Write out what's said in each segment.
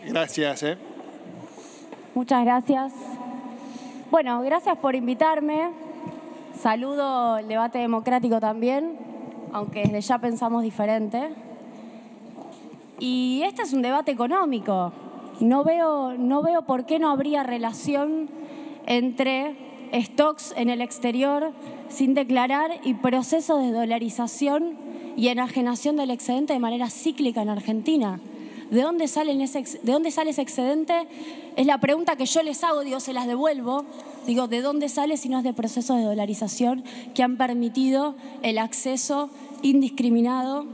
Gracias. Muchas gracias. Bueno, gracias por invitarme. Saludo el debate democrático también, aunque desde ya pensamos diferente. Y este es un debate económico. No veo por qué no habría relación entre stocks en el exterior sin declarar y procesos de dolarización y enajenación del excedente de manera cíclica en Argentina. ¿De dónde sale ese excedente? Es la pregunta que yo les hago, digo, se las devuelvo. Digo, ¿de dónde sale si no es de procesos de dolarización que han permitido el acceso indiscriminado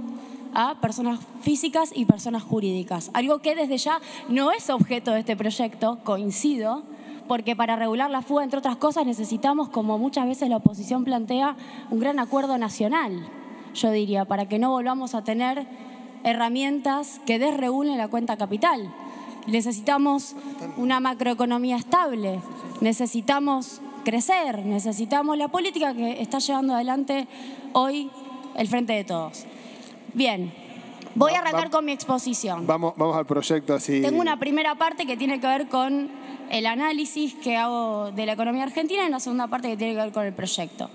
a personas físicas y personas jurídicas? Algo que desde ya no es objeto de este proyecto, coincido, porque para regular la fuga, entre otras cosas, necesitamos, como muchas veces la oposición plantea, un gran acuerdo nacional, yo diría, para que no volvamos a tener herramientas que desregulen la cuenta capital. Necesitamos una macroeconomía estable, necesitamos crecer, necesitamos la política que está llevando adelante hoy el Frente de Todos. Bien, voy a arrancar con mi exposición. Vamos al proyecto así. Tengo una primera parte que tiene que ver con el análisis que hago de la economía argentina y una segunda parte que tiene que ver con el proyecto.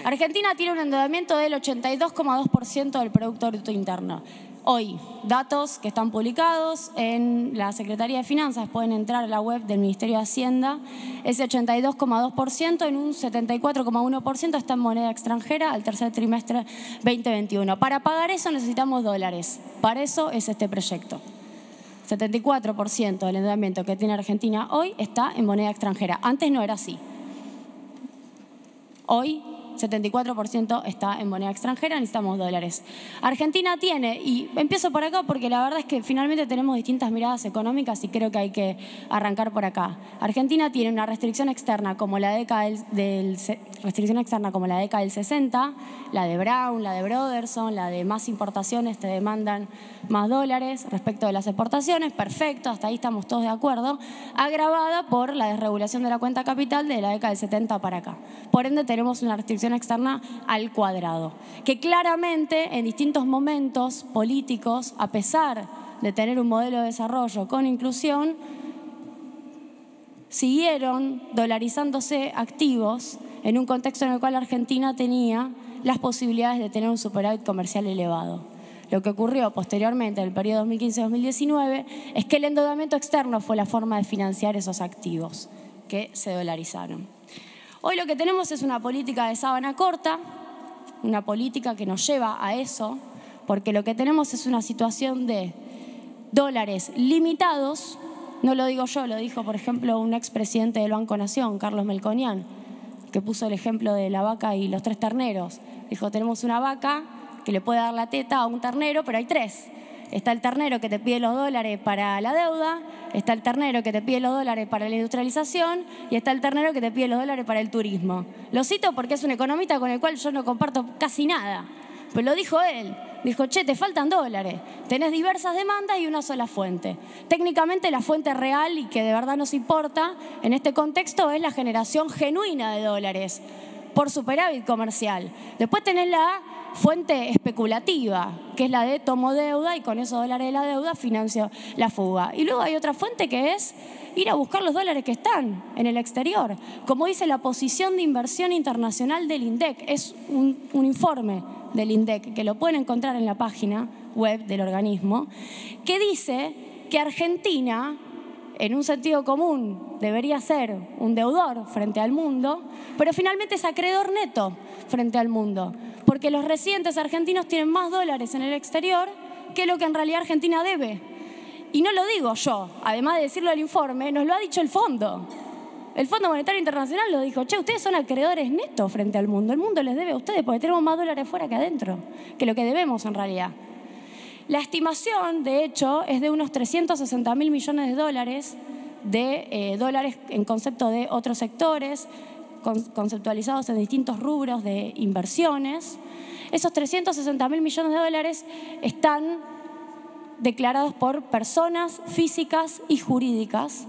Argentina tiene un endeudamiento del 82,2% del Producto Bruto Interno. Hoy, datos que están publicados en la Secretaría de Finanzas, pueden entrar a la web del Ministerio de Hacienda, ese 82,2% en un 74,1% está en moneda extranjera al tercer trimestre 2021. Para pagar eso necesitamos dólares, para eso es este proyecto. 74% del endeudamiento que tiene Argentina hoy está en moneda extranjera. Antes no era así. Hoy 74% está en moneda extranjera, necesitamos dólares. Argentina tiene, y empiezo por acá porque la verdad es que finalmente tenemos distintas miradas económicas y creo que hay que arrancar por acá. Argentina tiene una restricción externa como la década del 60, la de Brown, la de Broderson, la de más importaciones te demandan más dólares respecto de las exportaciones, perfecto, hasta ahí estamos todos de acuerdo, agravada por la desregulación de la cuenta capital de la década del 70 para acá. Por ende tenemos una restricción externa al cuadrado, que claramente en distintos momentos políticos, a pesar de tener un modelo de desarrollo con inclusión, siguieron dolarizándose activos en un contexto en el cual Argentina tenía las posibilidades de tener un superávit comercial elevado. Lo que ocurrió posteriormente en el periodo 2015-2019 es que el endeudamiento externo fue la forma de financiar esos activos que se dolarizaron. Hoy lo que tenemos es una política de sábana corta, una política que nos lleva a eso, porque lo que tenemos es una situación de dólares limitados. No lo digo yo, lo dijo, por ejemplo, un expresidente del Banco Nación, Carlos Melconian, que puso el ejemplo de la vaca y los 3 terneros. Dijo, tenemos una vaca que le puede dar la teta a un ternero, pero hay 3. Está el ternero que te pide los dólares para la deuda, está el ternero que te pide los dólares para la industrialización y está el ternero que te pide los dólares para el turismo. Lo cito porque es un economista con el cual yo no comparto casi nada, pero lo dijo él. Dijo, che, te faltan dólares, tenés diversas demandas y una sola fuente. Técnicamente la fuente real y que de verdad nos importa en este contexto es la generación genuina de dólares por superávit comercial. Después tenés la fuente especulativa, que es la de tomo deuda y con esos dólares de la deuda financio la fuga. Y luego hay otra fuente que es ir a buscar los dólares que están en el exterior. Como dice la posición de inversión internacional del INDEC, es un informe del INDEC que lo pueden encontrar en la página web del organismo, que dice que Argentina, en un sentido común, debería ser un deudor frente al mundo, pero finalmente es acreedor neto frente al mundo, porque los residentes argentinos tienen más dólares en el exterior que lo que en realidad Argentina debe. Y no lo digo yo, además de decirlo el informe, nos lo ha dicho el Fondo. El Fondo Monetario Internacional lo dijo, che, ustedes son acreedores netos frente al mundo, el mundo les debe a ustedes porque tenemos más dólares fuera que adentro, que lo que debemos en realidad. La estimación, de hecho, es de unos 360.000 millones de dólares en concepto de otros sectores, conceptualizados en distintos rubros de inversiones. Esos 360.000 millones de dólares están declarados por personas físicas y jurídicas,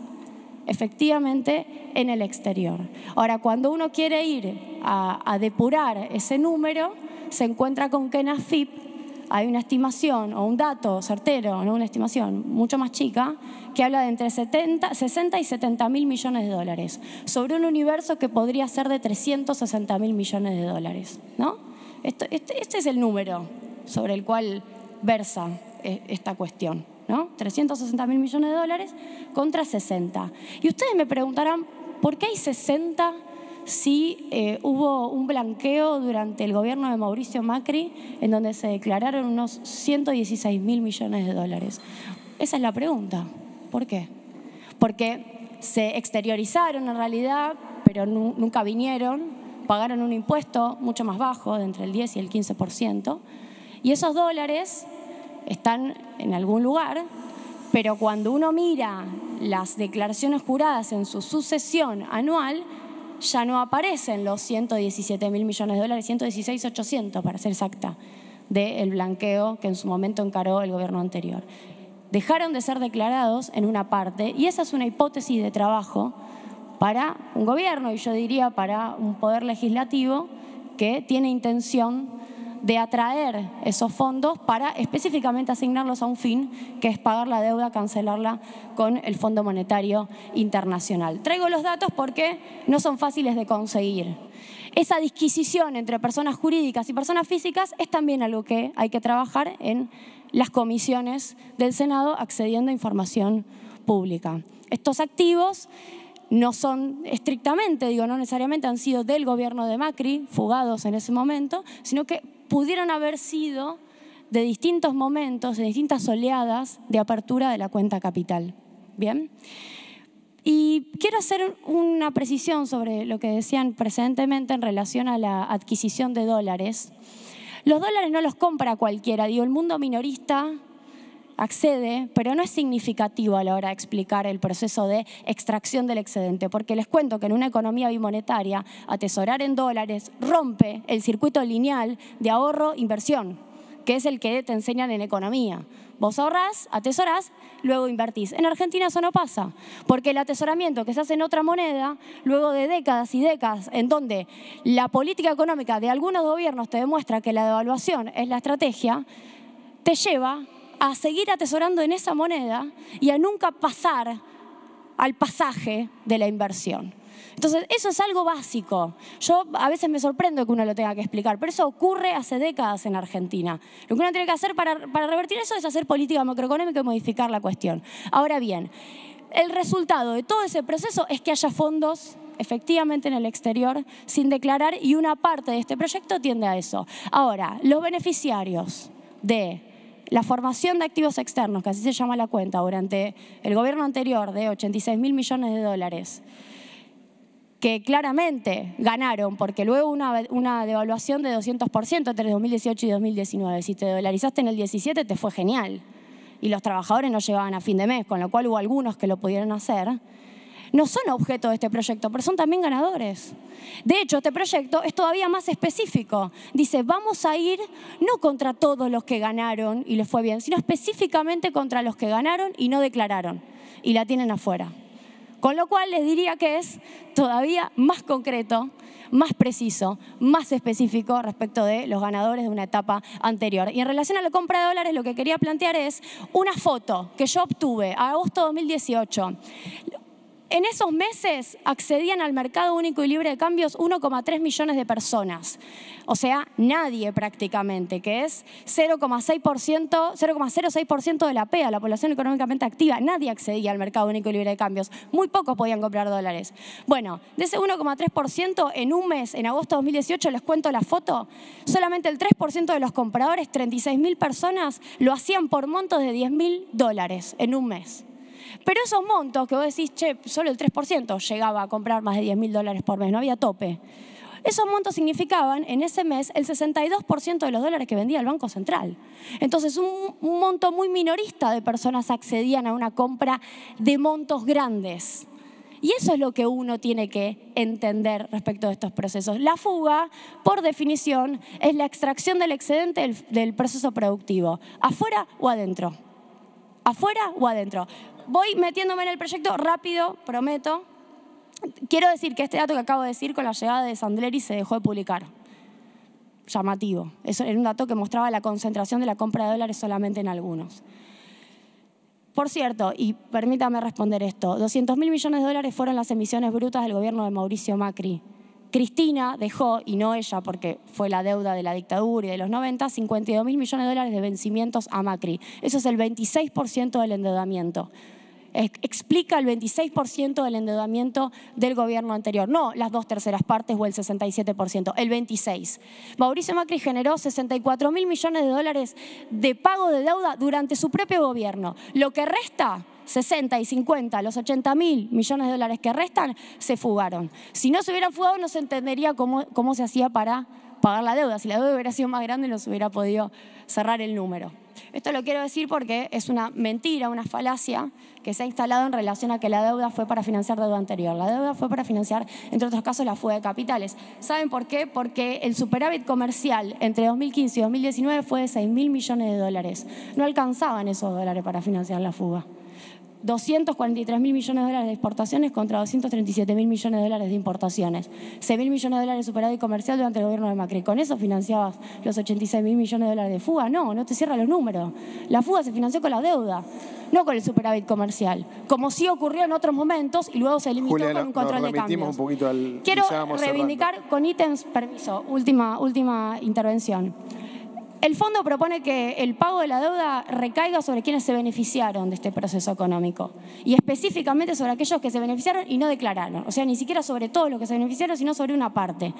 efectivamente, en el exterior. Ahora, cuando uno quiere ir a depurar ese número, se encuentra con que en AFIP hay una estimación o un dato certero, no una estimación mucho más chica, que habla de entre 60 y 70 mil millones de dólares, sobre un universo que podría ser de 360 mil millones de dólares, ¿no? Este es el número sobre el cual versa esta cuestión, ¿no? 360 mil millones de dólares contra 60. Y ustedes me preguntarán, ¿por qué hay 60 si hubo un blanqueo durante el gobierno de Mauricio Macri en donde se declararon unos 116 mil millones de dólares? Esa es la pregunta. ¿Por qué? Porque se exteriorizaron en realidad, pero nunca vinieron, pagaron un impuesto mucho más bajo, de entre el 10 y el 15%, y esos dólares están en algún lugar, pero cuando uno mira las declaraciones juradas en su sucesión anual, ya no aparecen los 117 mil millones de dólares, 116.800 para ser exacta, del blanqueo que en su momento encaró el gobierno anterior. Dejaron de ser declarados en una parte, y esa es una hipótesis de trabajo para un gobierno, y yo diría para un poder legislativo que tiene intención de atraer esos fondos para específicamente asignarlos a un fin, que es pagar la deuda, cancelarla con el Fondo Monetario Internacional. Traigo los datos porque no son fáciles de conseguir. Esa disquisición entre personas jurídicas y personas físicas es también algo que hay que trabajar en las comisiones del Senado, accediendo a información pública. Estos activos no son estrictamente, no necesariamente han sido del gobierno de Macri, fugados en ese momento, sino que pudieron haber sido de distintos momentos, de distintas oleadas de apertura de la cuenta capital. ¿Bien? Y quiero hacer una precisión sobre lo que decían precedentemente en relación a la adquisición de dólares. Los dólares no los compra cualquiera, el mundo minorista accede, pero no es significativo a la hora de explicar el proceso de extracción del excedente, porque les cuento que en una economía bimonetaria, atesorar en dólares rompe el circuito lineal de ahorro-inversión, que es el que te enseñan en economía. Vos ahorrás, atesorás, luego invertís. En Argentina eso no pasa, porque el atesoramiento que se hace en otra moneda, luego de décadas y décadas, en donde la política económica de algunos gobiernos te demuestra que la devaluación es la estrategia, te lleva a seguir atesorando en esa moneda y a nunca pasar al pasaje de la inversión. Entonces, eso es algo básico. Yo a veces me sorprendo que uno lo tenga que explicar, pero eso ocurre hace décadas en Argentina. Lo que uno tiene que hacer para revertir eso es hacer política macroeconómica y modificar la cuestión. Ahora bien, el resultado de todo ese proceso es que haya fondos efectivamente en el exterior sin declarar, y una parte de este proyecto tiende a eso. Ahora, los beneficiarios de la formación de activos externos, que así se llama la cuenta, durante el gobierno anterior de 86 mil millones de dólares, que claramente ganaron, porque luego una devaluación de 200% entre 2018 y 2019. Si te dolarizaste en el 17 te fue genial, y los trabajadores no llegaban a fin de mes, con lo cual hubo algunos que lo pudieron hacer. No son objeto de este proyecto, pero son también ganadores. De hecho, este proyecto es todavía más específico. Dice, vamos a ir no contra todos los que ganaron y les fue bien, sino específicamente contra los que ganaron y no declararon y la tienen afuera. Con lo cual les diría que es todavía más concreto, más preciso, más específico respecto de los ganadores de una etapa anterior. Y en relación a la compra de dólares, lo que quería plantear es una foto que yo obtuve a agosto de 2018. En esos meses accedían al mercado único y libre de cambios 1,3 millones de personas. O sea, nadie prácticamente, que es 0,06% de la PEA, la población económicamente activa. Nadie accedía al mercado único y libre de cambios. Muy pocos podían comprar dólares. Bueno, de ese 1,3% en un mes, en agosto de 2018, les cuento la foto, solamente el 3% de los compradores, 36.000 personas, lo hacían por montos de $10.000 en un mes. Pero esos montos que vos decís, che, solo el 3% llegaba a comprar más de $10.000 por mes, no había tope. Esos montos significaban en ese mes el 62% de los dólares que vendía el Banco Central. Entonces, un monto muy minorista de personas accedían a una compra de montos grandes. Y eso es lo que uno tiene que entender respecto de estos procesos. La fuga, por definición, es la extracción del excedente del proceso productivo. ¿Afuera o adentro? ¿Afuera o adentro? Voy metiéndome en el proyecto rápido, prometo. Quiero decir que este dato que acabo de decir, con la llegada de Sandleri se dejó de publicar. llamativo. Eso era un dato que mostraba la concentración de la compra de dólares solamente en algunos. Por cierto, y permítame responder esto, 200.000 millones de dólares fueron las emisiones brutas del gobierno de Mauricio Macri. Cristina dejó, y no ella porque fue la deuda de la dictadura y de los 90, 52.000 millones de dólares de vencimientos a Macri. Eso es el 26% del endeudamiento. Explica el 26% del endeudamiento del gobierno anterior, no las 2/3 partes o el 67%, el 26%. Mauricio Macri generó 64.000 millones de dólares de pago de deuda durante su propio gobierno. Lo que resta, 60 y 50, los 80.000 millones de dólares que restan, se fugaron. Si no se hubieran fugado, no se entendería cómo se hacía para pagar la deuda. Si la deuda hubiera sido más grande, no se hubiera podido cerrar el número. Esto lo quiero decir porque es una mentira, una falacia que se ha instalado en relación a que la deuda fue para financiar deuda anterior. La deuda fue para financiar, entre otros casos, la fuga de capitales. ¿Saben por qué? Porque el superávit comercial entre 2015 y 2019 fue de 6.000 millones de dólares. No alcanzaban esos dólares para financiar la fuga. 243.000 millones de dólares de exportaciones contra 237.000 millones de dólares de importaciones. 6.000 millones de dólares de superávit comercial durante el gobierno de Macri. ¿Con eso financiabas los 86.000 millones de dólares de fuga? No te cierra los números. La fuga se financió con la deuda, no con el superávit comercial, como sí ocurrió en otros momentos y luego se limitó con un control de cambios. Un poquito al, Quiero reivindicar con ítems, permiso, última intervención. El fondo propone que el pago de la deuda recaiga sobre quienes se beneficiaron de este proceso económico y específicamente sobre aquellos que se beneficiaron y no declararon. O sea, ni siquiera sobre todos los que se beneficiaron, sino sobre una parte.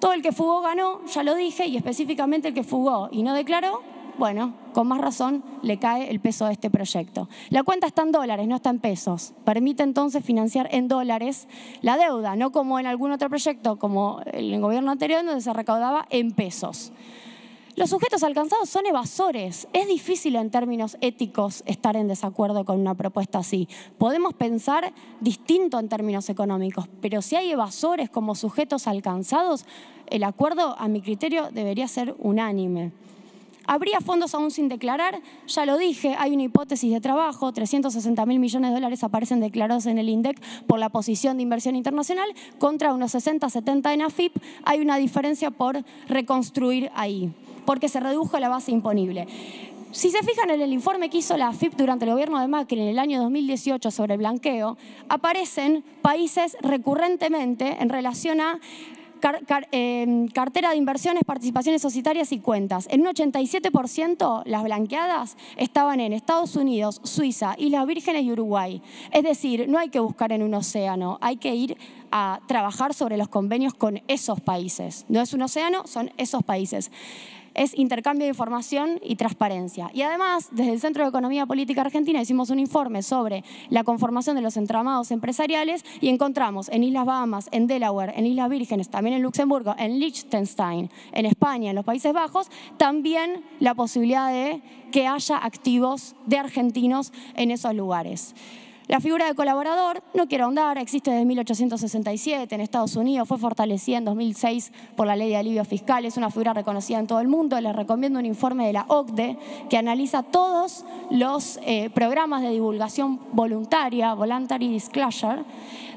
Todo el que fugó ganó, ya lo dije, y específicamente el que fugó y no declaró, bueno, con más razón le cae el peso de este proyecto. La cuenta está en dólares, no está en pesos. Permite entonces financiar en dólares la deuda, no como en algún otro proyecto, como el gobierno anterior, donde se recaudaba en pesos. Los sujetos alcanzados son evasores. Es difícil en términos éticos estar en desacuerdo con una propuesta así. Podemos pensar distinto en términos económicos, pero si hay evasores como sujetos alcanzados, el acuerdo, a mi criterio, debería ser unánime. ¿Habría fondos aún sin declarar? Ya lo dije, hay una hipótesis de trabajo, 360.000 millones de dólares aparecen declarados en el INDEC por la posición de inversión internacional contra unos 60-70 en AFIP. Hay una diferencia por reconstruir ahí, porque se redujo la base imponible. Si se fijan en el informe que hizo la AFIP durante el gobierno de Macri en el año 2018 sobre el blanqueo, aparecen países recurrentemente en relación a cartera de inversiones, participaciones societarias y cuentas. En un 87% las blanqueadas estaban en Estados Unidos, Suiza, Islas Vírgenes y Uruguay. Es decir, no hay que buscar en un océano, hay que ir a trabajar sobre los convenios con esos países. No es un océano, son esos países. Es intercambio de información y transparencia. Y además, desde el Centro de Economía Política Argentina hicimos un informe sobre la conformación de los entramados empresariales y encontramos en Islas Bahamas, en Delaware, en Islas Vírgenes, también en Luxemburgo, en Liechtenstein, en España, en los Países Bajos, también la posibilidad de que haya activos de argentinos en esos lugares. La figura de colaborador, no quiero ahondar, existe desde 1867 en Estados Unidos, fue fortalecida en 2006 por la Ley de Alivio Fiscal, es una figura reconocida en todo el mundo. Les recomiendo un informe de la OCDE que analiza todos los programas de divulgación voluntaria, Voluntary Disclosure,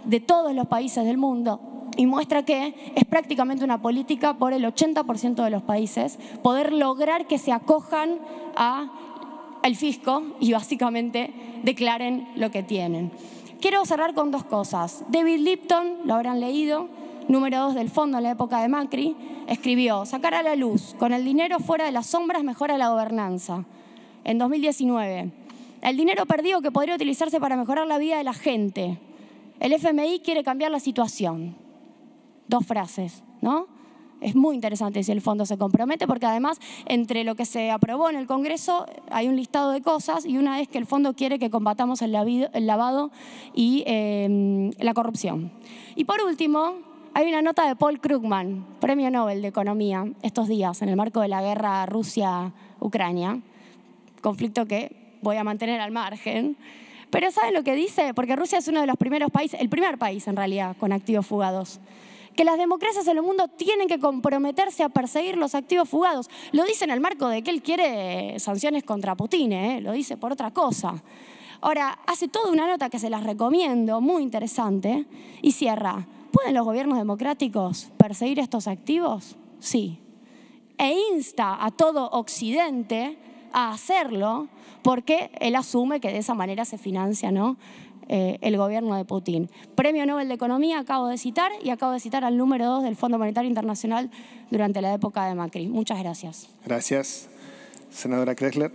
de todos los países del mundo. Y muestra que es prácticamente una política por el 80% de los países poder lograr que se acojan al fisco y básicamente declaren lo que tienen. Quiero cerrar con dos cosas. David Lipton, lo habrán leído, número 2 del fondo en la época de Macri, escribió: sacar a la luz, con el dinero fuera de las sombras mejora la gobernanza. En 2019, el dinero perdido que podría utilizarse para mejorar la vida de la gente. El FMI quiere cambiar la situación. 2 frases, ¿no? Es muy interesante si el fondo se compromete, porque además entre lo que se aprobó en el Congreso hay un listado de cosas, y una es que el fondo quiere que combatamos el lavado y la corrupción. Y por último, hay una nota de Paul Krugman, Premio Nobel de Economía, estos días, en el marco de la guerra Rusia-Ucrania, conflicto que voy a mantener al margen. Pero ¿saben lo que dice? Porque Rusia es uno de los primeros países, el primer país en realidad, con activos fugados. Que las democracias en el mundo tienen que comprometerse a perseguir los activos fugados. Lo dice en el marco de que él quiere sanciones contra Putin, lo dice por otra cosa. Ahora, hace toda una nota que se las recomiendo, muy interesante, y cierra: ¿pueden los gobiernos democráticos perseguir estos activos? Sí. e insta a todo Occidente a hacerlo porque él asume que de esa manera se financia, ¿no?, el gobierno de Putin. Premio Nobel de Economía acabo de citar, y acabo de citar al número 2 del Fondo Monetario Internacional durante la época de Macri. Muchas gracias. Gracias. Senadora Kressler.